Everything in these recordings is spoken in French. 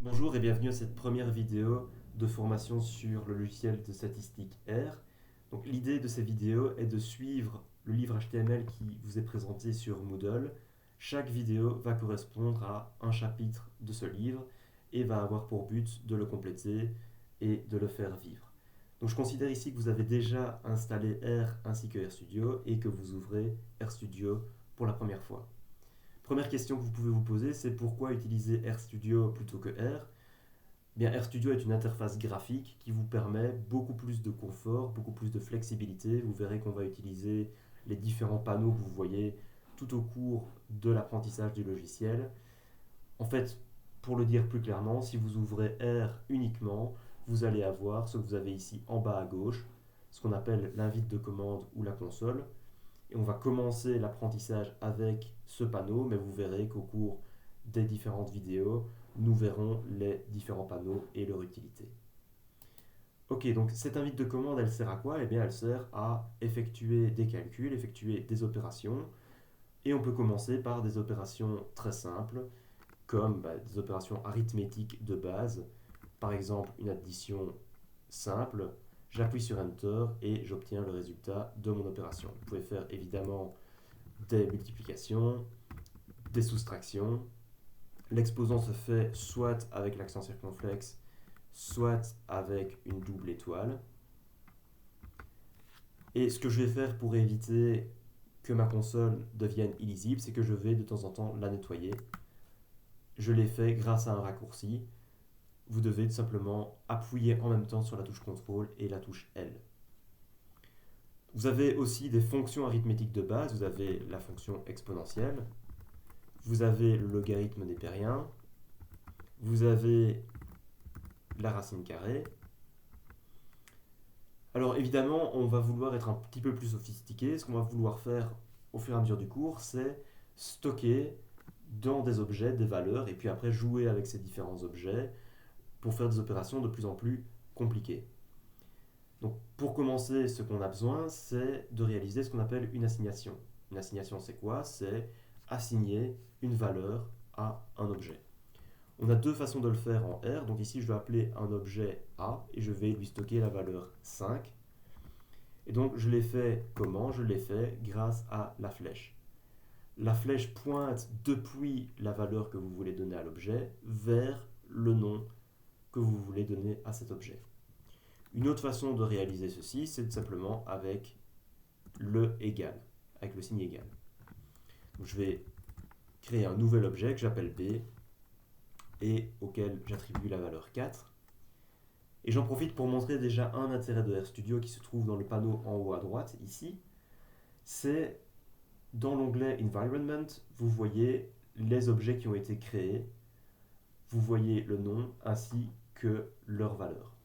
Bonjour et bienvenue à cette première vidéo de formation sur le logiciel de statistique R. Donc, l'idée de ces vidéos est de suivre le livre HTML qui vous est présenté sur Moodle. Chaque vidéo va correspondre à un chapitre de ce livre et va avoir pour but de le compléter et de le faire vivre. Donc, je considère ici que vous avez déjà installé R ainsi que RStudio et que vous ouvrez RStudio pour la première fois. Première question que vous pouvez vous poser, c'est pourquoi utiliser RStudio plutôt que R? Bien, RStudio est une interface graphique qui vous permet beaucoup plus de confort, beaucoup plus de flexibilité. Vous verrez qu'on va utiliser les différents panneaux que vous voyez tout au cours de l'apprentissage du logiciel. En fait, pour le dire plus clairement, si vous ouvrez R uniquement, vous allez avoir ce que vous avez ici en bas à gauche, ce qu'on appelle l'invite de commande ou la console. Et on va commencer l'apprentissage avec ce panneau, mais vous verrez qu'au cours des différentes vidéos, nous verrons les différents panneaux et leur utilité. Ok, donc cette invite de commande, elle sert à quoi? Eh bien, elle sert à effectuer des calculs, effectuer des opérations. Et on peut commencer par des opérations très simples, comme des opérations arithmétiques de base. Par exemple, une addition simple. J'appuie sur Enter et j'obtiens le résultat de mon opération. Vous pouvez faire évidemment des multiplications, des soustractions. L'exposant se fait soit avec l'accent circonflexe, soit avec une double étoile. Et ce que je vais faire pour éviter que ma console devienne illisible, c'est que je vais de temps en temps la nettoyer. Je l'ai fait grâce à un raccourci. Vous devez tout simplement appuyer en même temps sur la touche CTRL et la touche L. Vous avez aussi des fonctions arithmétiques de base. Vous avez la fonction exponentielle. Vous avez le logarithme népérien. Vous avez la racine carrée. Alors évidemment, on va vouloir être un petit peu plus sophistiqué. Ce qu'on va vouloir faire au fur et à mesure du cours, c'est stocker dans des objets des valeurs et puis après jouer avec ces différents objets pour faire des opérations de plus en plus compliquées. Donc pour commencer, ce qu'on a besoin, c'est de réaliser ce qu'on appelle une assignation. Une assignation, c'est quoi? C'est assigner une valeur à un objet. On a deux façons de le faire en R. Donc ici, je vais appeler un objet A et je vais lui stocker la valeur 5. Et donc, je l'ai fait comment? Je l'ai fait grâce à la flèche. La flèche pointe depuis la valeur que vous voulez donner à l'objet vers le nom que vous voulez donner à cet objet. Une autre façon de réaliser ceci, c'est simplement avec le égal, avec le signe égal. Donc, je vais créer un nouvel objet que j'appelle B et auquel j'attribue la valeur 4. Et j'en profite pour montrer déjà un intérêt de RStudio qui se trouve dans le panneau en haut à droite, ici. C'est dans l'onglet Environment, vous voyez les objets qui ont été créés, vous voyez le nom ainsi que leur valeur.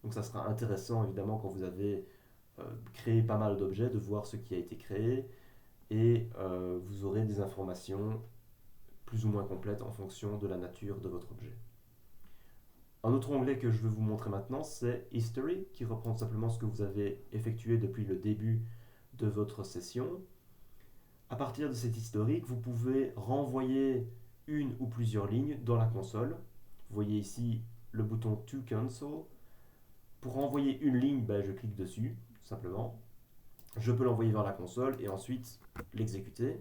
Donc ça sera intéressant évidemment quand vous avez créé pas mal d'objets de voir ce qui a été créé et vous aurez des informations plus ou moins complètes en fonction de la nature de votre objet. Un autre onglet que je vais vous montrer maintenant, c'est History, qui reprend simplement ce que vous avez effectué depuis le début de votre session. À partir de cet historique, vous pouvez renvoyer une ou plusieurs lignes dans la console. Vous voyez ici le bouton To Cancel. Pour renvoyer une ligne, je clique dessus, tout simplement. Je peux l'envoyer vers la console et ensuite l'exécuter.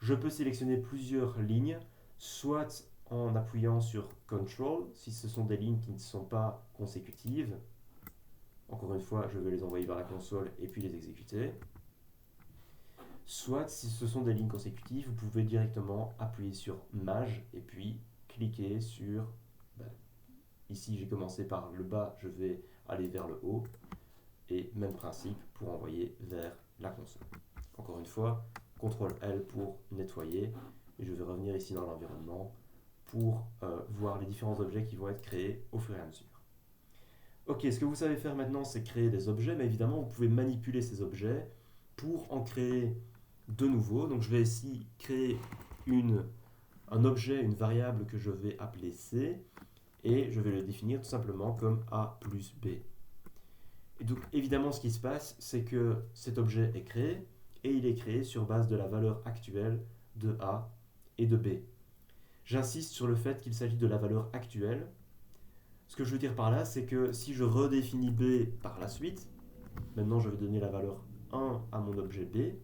Je peux sélectionner plusieurs lignes, soit en appuyant sur Control, si ce sont des lignes qui ne sont pas consécutives. Encore une fois, je vais les envoyer vers la console et puis les exécuter. Soit, si ce sont des lignes consécutives, vous pouvez directement appuyer sur Maj et puis cliquer sur... ici, j'ai commencé par le bas, je vais aller vers le haut. Et même principe pour envoyer vers la console. Encore une fois, CTRL L pour nettoyer. Et je vais revenir ici dans l'environnement pour voir les différents objets qui vont être créés au fur et à mesure. Ok, ce que vous savez faire maintenant, c'est créer des objets, mais évidemment, vous pouvez manipuler ces objets pour en créer de nouveaux. Donc, je vais ici créer un objet, une variable que je vais appeler C, et je vais le définir tout simplement comme A plus B. Et donc, évidemment, ce qui se passe, c'est que cet objet est créé, et il est créé sur base de la valeur actuelle de A et de B. J'insiste sur le fait qu'il s'agit de la valeur actuelle. Ce que je veux dire par là, c'est que si je redéfinis B par la suite, maintenant je vais donner la valeur 1 à mon objet B.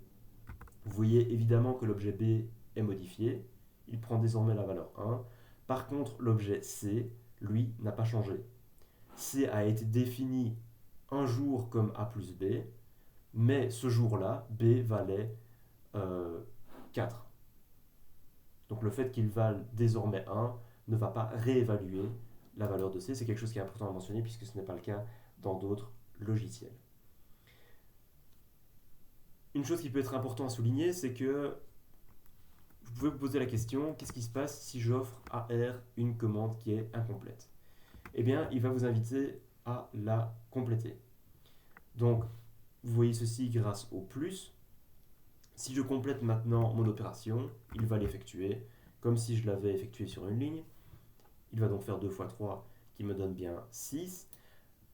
Vous voyez évidemment que l'objet B est modifié. Il prend désormais la valeur 1. Par contre, l'objet C, lui, n'a pas changé. C a été défini un jour comme A plus B, mais ce jour-là, B valait 4. Donc le fait qu'il vale désormais 1 ne va pas réévaluer la valeur de C. C'est quelque chose qui est important à mentionner puisque ce n'est pas le cas dans d'autres logiciels. Une chose qui peut être importante à souligner, c'est que vous pouvez vous poser la question, qu'est-ce qui se passe si j'offre à R une commande qui est incomplète? Eh bien, il va vous inviter à la compléter. Donc, vous voyez ceci grâce au plus. Si je complète maintenant mon opération, il va l'effectuer comme si je l'avais effectué sur une ligne. Il va donc faire 2 fois 3 qui me donne bien 6.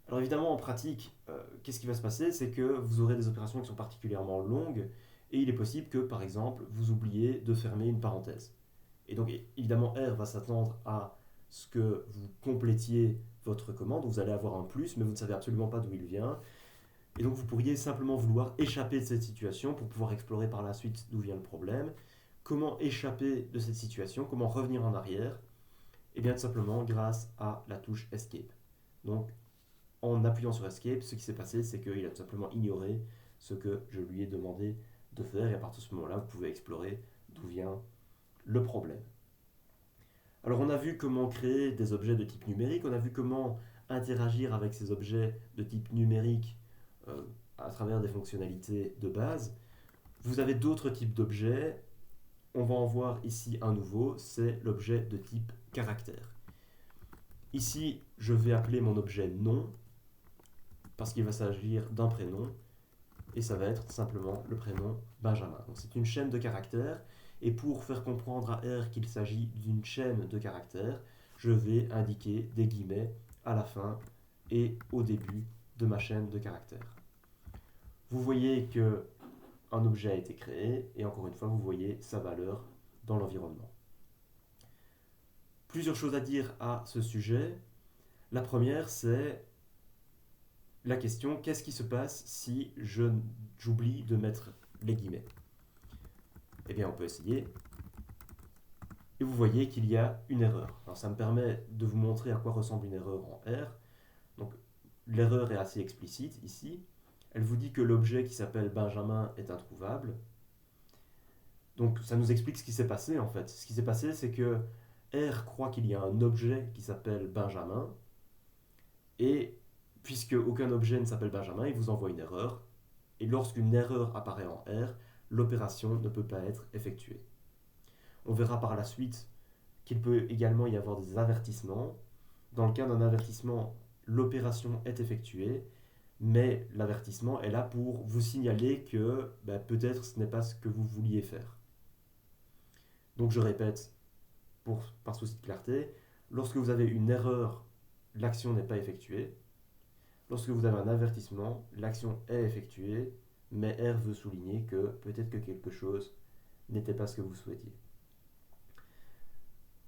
Alors évidemment, en pratique, qu'est-ce qui va se passer? C'est que vous aurez des opérations qui sont particulièrement longues et il est possible que, par exemple, vous oubliez de fermer une parenthèse. Et donc, évidemment, R va s'attendre à ce que vous complétiez votre commande. Vous allez avoir un plus, mais vous ne savez absolument pas d'où il vient. Et donc, vous pourriez simplement vouloir échapper de cette situation pour pouvoir explorer par la suite d'où vient le problème. Comment échapper de cette situation? Comment revenir en arrière? Et bien, tout simplement grâce à la touche Escape. Donc, en appuyant sur Escape, ce qui s'est passé, c'est qu'il a tout simplement ignoré ce que je lui ai demandé de faire. Et à partir de ce moment-là, vous pouvez explorer d'où vient le problème. Alors, on a vu comment créer des objets de type numérique. On a vu comment interagir avec ces objets de type numérique à travers des fonctionnalités de base. Vous avez d'autres types d'objets. On va en voir ici un nouveau, c'est l'objet de type caractère. Ici, je vais appeler mon objet nom, parce qu'il va s'agir d'un prénom, et ça va être simplement le prénom Benjamin. Donc c'est une chaîne de caractères, et pour faire comprendre à R qu'il s'agit d'une chaîne de caractères, je vais indiquer des guillemets à la fin et au début de ma chaîne de caractères. Vous voyez que un objet a été créé, et encore une fois, vous voyez sa valeur dans l'environnement. Plusieurs choses à dire à ce sujet. La première, c'est la question, qu'est-ce qui se passe si j'oublie de mettre les guillemets? Eh bien, on peut essayer. Et vous voyez qu'il y a une erreur. Alors, ça me permet de vous montrer à quoi ressemble une erreur en R. Donc, l'erreur est assez explicite ici. Elle vous dit que l'objet qui s'appelle Benjamin est introuvable. Donc, ça nous explique ce qui s'est passé en fait. Ce qui s'est passé, c'est que R croit qu'il y a un objet qui s'appelle Benjamin. Et puisque aucun objet ne s'appelle Benjamin, il vous envoie une erreur. Et lorsqu'une erreur apparaît en R, l'opération ne peut pas être effectuée. On verra par la suite qu'il peut également y avoir des avertissements. Dans le cas d'un avertissement, l'opération est effectuée, mais l'avertissement est là pour vous signaler que peut-être ce n'est pas ce que vous vouliez faire. Donc je répète, par souci de clarté, lorsque vous avez une erreur, l'action n'est pas effectuée. Lorsque vous avez un avertissement, l'action est effectuée, mais R veut souligner que peut-être que quelque chose n'était pas ce que vous souhaitiez.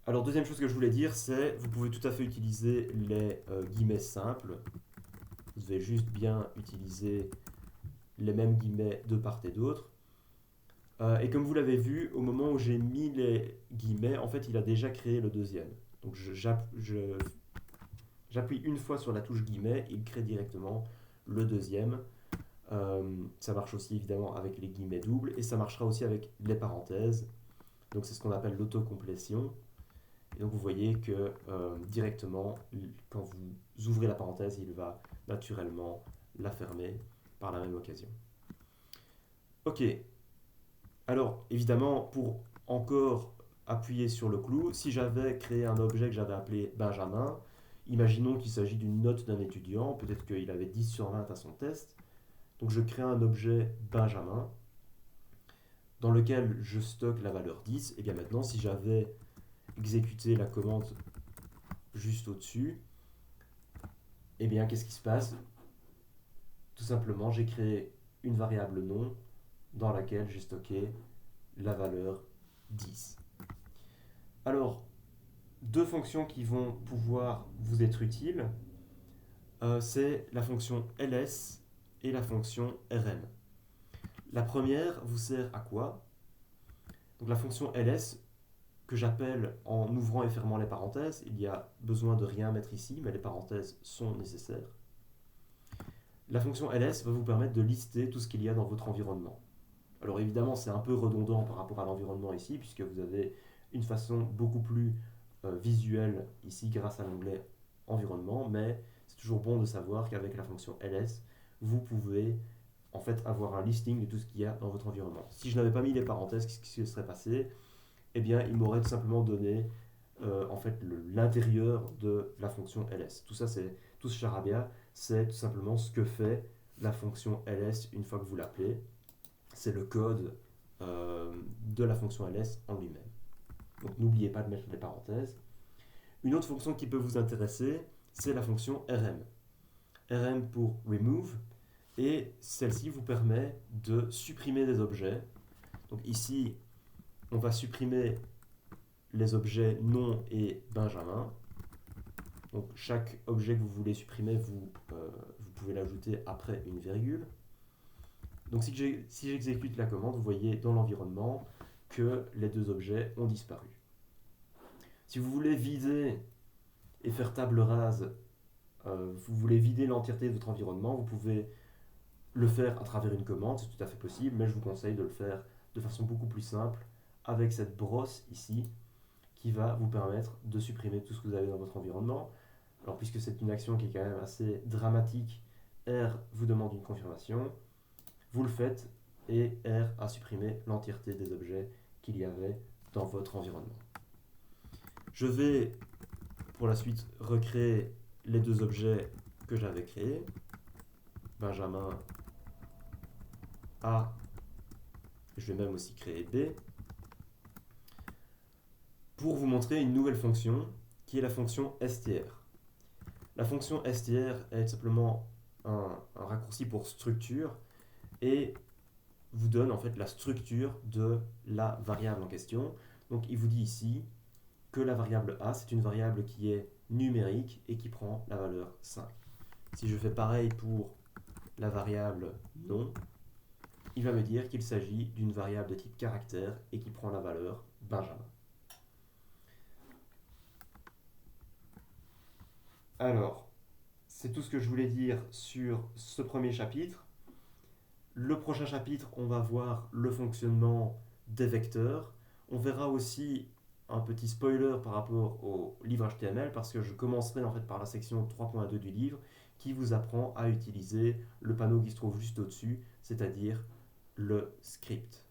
Alors, deuxième chose que je voulais dire, c'est vous pouvez tout à fait utiliser les guillemets simples. Vous devez juste bien utiliser les mêmes guillemets de part et d'autre. Et comme vous l'avez vu, au moment où j'ai mis les guillemets, en fait, il a déjà créé le deuxième. Donc, j'appuie une fois sur la touche guillemets, il crée directement le deuxième. Ça marche aussi évidemment avec les guillemets doubles et ça marchera aussi avec les parenthèses. Donc, c'est ce qu'on appelle l'autocomplétion. Et donc vous voyez que directement, quand vous ouvrez la parenthèse, il va naturellement la fermer par la même occasion. Ok. Alors, évidemment, pour encore appuyer sur le clou, si j'avais créé un objet que j'avais appelé Benjamin, imaginons qu'il s'agit d'une note d'un étudiant, peut-être qu'il avait 10 sur 20 à son test. Donc je crée un objet Benjamin dans lequel je stocke la valeur 10. Et bien maintenant, si j'avais exécuter la commande juste au-dessus, et bien qu'est-ce qui se passe? Tout simplement, j'ai créé une variable nom dans laquelle j'ai stocké la valeur 10. Alors, deux fonctions qui vont pouvoir vous être utiles, c'est la fonction ls et la fonction rm. La première vous sert à quoi? Donc la fonction ls, que j'appelle en ouvrant et fermant les parenthèses, il y a besoin de rien mettre ici, mais les parenthèses sont nécessaires. La fonction ls va vous permettre de lister tout ce qu'il y a dans votre environnement. Alors évidemment, c'est un peu redondant par rapport à l'environnement ici, puisque vous avez une façon beaucoup plus visuelle ici grâce à l'onglet environnement, mais c'est toujours bon de savoir qu'avec la fonction ls, vous pouvez en fait avoir un listing de tout ce qu'il y a dans votre environnement. Si je n'avais pas mis les parenthèses, qu'est-ce qui se serait passé? Eh bien, il m'aurait tout simplement donné en fait l'intérieur de la fonction ls. Tout ce charabia, c'est tout simplement ce que fait la fonction ls une fois que vous l'appelez. C'est le code de la fonction ls en lui-même. Donc n'oubliez pas de mettre les parenthèses. Une autre fonction qui peut vous intéresser, c'est la fonction rm. Rm pour remove, et celle-ci vous permet de supprimer des objets. Donc ici, on va supprimer les objets nom et Benjamin. Donc chaque objet que vous voulez supprimer, vous pouvez l'ajouter après une virgule. Donc si j'exécute la commande, vous voyez dans l'environnement que les deux objets ont disparu. Si vous voulez vider et faire table rase, vous voulez vider l'entièreté de votre environnement, vous pouvez le faire à travers une commande, c'est tout à fait possible, mais je vous conseille de le faire de façon beaucoup plus simple avec cette brosse ici qui va vous permettre de supprimer tout ce que vous avez dans votre environnement. Alors puisque c'est une action qui est quand même assez dramatique, R vous demande une confirmation, vous le faites et R a supprimé l'entièreté des objets qu'il y avait dans votre environnement. Je vais pour la suite recréer les deux objets que j'avais créés. Benjamin A, je vais même aussi créer B, pour vous montrer une nouvelle fonction qui est la fonction str. La fonction str est simplement un raccourci pour structure et vous donne en fait la structure de la variable en question. Donc il vous dit ici que la variable a, c'est une variable qui est numérique et qui prend la valeur 5. Si je fais pareil pour la variable nom, il va me dire qu'il s'agit d'une variable de type caractère et qui prend la valeur Benjamin. Alors, c'est tout ce que je voulais dire sur ce premier chapitre. Le prochain chapitre, on va voir le fonctionnement des vecteurs. On verra aussi un petit spoiler par rapport au livre HTML parce que je commencerai en fait par la section 3.2 du livre qui vous apprend à utiliser le panneau qui se trouve juste au-dessus, c'est-à-dire le script.